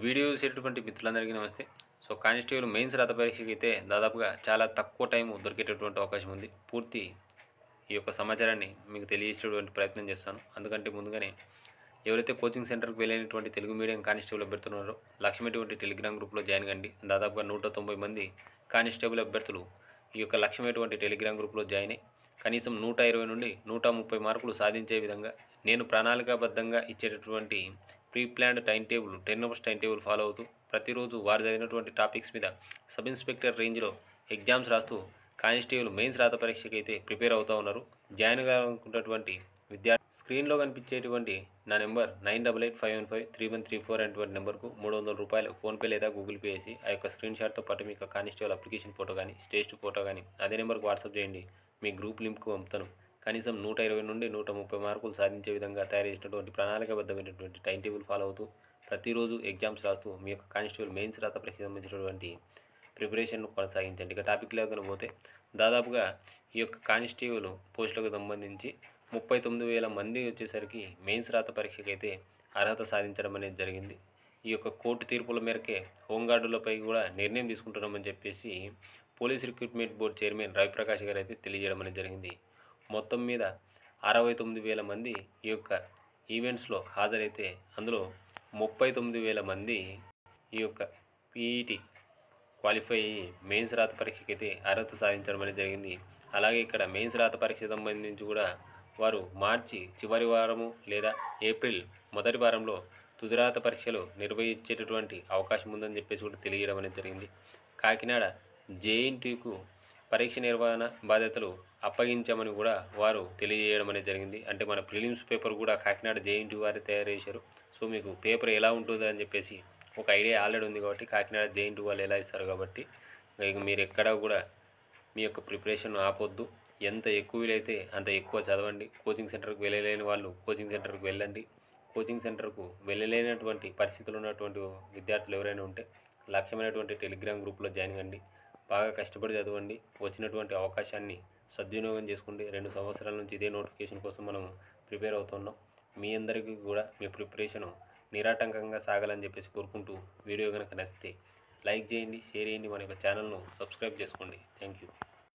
Video చూసేటటువంటి మిత్రులందరికీ నమస్తే. కానిస్టేబుల్ మెయిన్స్ రాత పరీక్షకి అయితే దాదాపుగా చాలా తక్కువ టైం దొరికేటటువంటి అవకాశం ఉంది. పూర్తి ఈ యొక్క సమాచారాన్ని మీకు తెలియజేసేటువంటి ప్రయత్నం చేస్తాను. అందుకంటే ముందుగానే ఎవరైతే కోచింగ్ సెంటర్కి వెళ్ళినటువంటి తెలుగు మీడియం కానిస్టేబుల్ అభ్యర్థులు ఉన్నారో లక్ష్యమైనటువంటి టెలిగ్రామ్ గ్రూప్లో జాయిన్ కండి. దాదాపుగా 190 మంది కానిస్టేబుల్ అభ్యర్థులు ఈ యొక్క లక్ష్యమైనటువంటి టెలిగ్రామ్ గ్రూప్లో జాయిన్ అయ్యి కనీసం 120 నుండి 130 మార్కులు సాధించే విధంగా నేను ప్రణాళికాబద్ధంగా ఇచ్చేటటువంటి pre planned time table 10 hours time table follow అవుతూ ప్రతిరోజు వారు చదివినటువంటి టాపిక్స్ మీద సబ్ ఇన్స్పెక్టర్ రేంజ్లో ఎగ్జామ్స్ రాస్తూ కానిస్టేబుల్ మెయిన్స్ రాత పరీక్షకి అయితే ప్రిపేర్ అవుతూ ఉన్నారు. జాయిన్ కావాలనుకున్నటువంటి విద్యార్థి స్క్రీన్లో కనిపించేటువంటి నా నెంబర్ 9885153134 అనేటువంటి నెంబర్కు 300 రూపాయలు ఫోన్పే లేదా గూగుల్ పే చేసి ఆ యొక్క స్క్రీన్ షాట్తో పాటు మీకు కానిస్టేబుల్ అప్లికేషన్ ఫోటో కానీ స్టేజ్ ఫోటో కానీ అదే నెంబర్కి వాట్సాప్ చేయండి. మీ గ్రూప్ లింక్కు పంపుతాను. కనీసం 120 నుండి 130 మార్కులు సాధించే విధంగా తయారు చేసినటువంటి ప్రణాళికాబద్ధమైనటువంటి టైం టేబుల్ ఫాలో అవుతూ ప్రతిరోజు ఎగ్జామ్స్ రాస్తూ మీ యొక్క కానిస్టేబుల్ మెయిన్స్ రాత పరీక్షకు సంబంధించినటువంటి ప్రిపరేషన్ను కొనసాగించండి. ఇక టాపిక్లోకి పోతే దాదాపుగా ఈ యొక్క కానిస్టేబుల్ పోస్టులకు సంబంధించి 39,000 మంది వచ్చేసరికి మెయిన్స్ రాత పరీక్షకి అయితే అర్హత సాధించడం అనేది జరిగింది. ఈ యొక్క కోర్టు తీర్పుల మేరకే హోంగార్డులపై కూడా నిర్ణయం తీసుకుంటున్నామని చెప్పేసి police recruitment board chairman Ravi Prakash గారు అయితే తెలియజేయడం అనేది జరిగింది. మొత్తం మీద 69,000 మంది ఈ యొక్క ఈవెంట్స్లో హాజరైతే అందులో 39,000 మంది ఈ యొక్క పీఈటీ క్వాలిఫై అయ్యి మెయిన్స్ రాత పరీక్షకి అయితే అర్హత సాధించడం అనేది జరిగింది. అలాగే ఇక్కడ మెయిన్స్ రాత పరీక్ష సంబంధించి కూడా వారు మార్చి చివరి వారము లేదా ఏప్రిల్ మొదటి వారంలో తుదిరాత పరీక్షలు నిర్వహించేటటువంటి అవకాశం ఉందని చెప్పేసి కూడా తెలియజేయడం అనేది జరిగింది. కాకినాడ జేఎన్టీయూకు పరీక్ష నిర్వహణ బాధ్యతలు అప్పగించామని కూడా వారు తెలియజేయడం అనేది జరిగింది. అంటే మన ప్రిలిమ్స్ పేపర్ కూడా కాకినాడ జేఎన్టీయూ వారే తయారు చేశారు. మీకు పేపర్ ఎలా ఉంటుంది అని చెప్పేసి ఒక ఐడియా ఆల్రెడీ ఉంది కాబట్టి కాకినాడ జేఎన్టీయూ వాళ్ళు ఎలా ఇస్తారు కాబట్టి ఇక మీరు ఎక్కడా కూడా మీ యొక్క ప్రిపరేషన్ ఆపొద్దు. ఎంత ఎక్కువ వీలైతే అంత ఎక్కువ చదవండి. కోచింగ్ సెంటర్కి వెళ్ళలేని వాళ్ళు కోచింగ్ సెంటర్కి వెళ్ళండి. కోచింగ్ సెంటర్కు వెళ్ళలేనటువంటి పరిస్థితులు ఉన్నటువంటి విద్యార్థులు ఎవరైనా ఉంటే లక్ష్యమైనటువంటి టెలిగ్రామ్ గ్రూప్లో జాయిన్ కండి. బాగా కష్టపడి చదవండి. వచ్చినటువంటి అవకాశాన్ని సద్వినియోగం చేసుకోండి. 2 సంవత్సరాల నుంచి ఇదే నోటిఫికేషన్ కోసం మనం ప్రిపేర్ అవుతున్నాం. మీ అందరికీ కూడా మీ ప్రిపరేషను నిరాటంకంగా సాగాలని చెప్పేసి కోరుకుంటూ వీడియో కనుక నచ్చితే లైక్ చేయండి, షేర్ చేయండి, మన యొక్క ఛానల్ను సబ్స్క్రైబ్ చేసుకోండి. Thank you.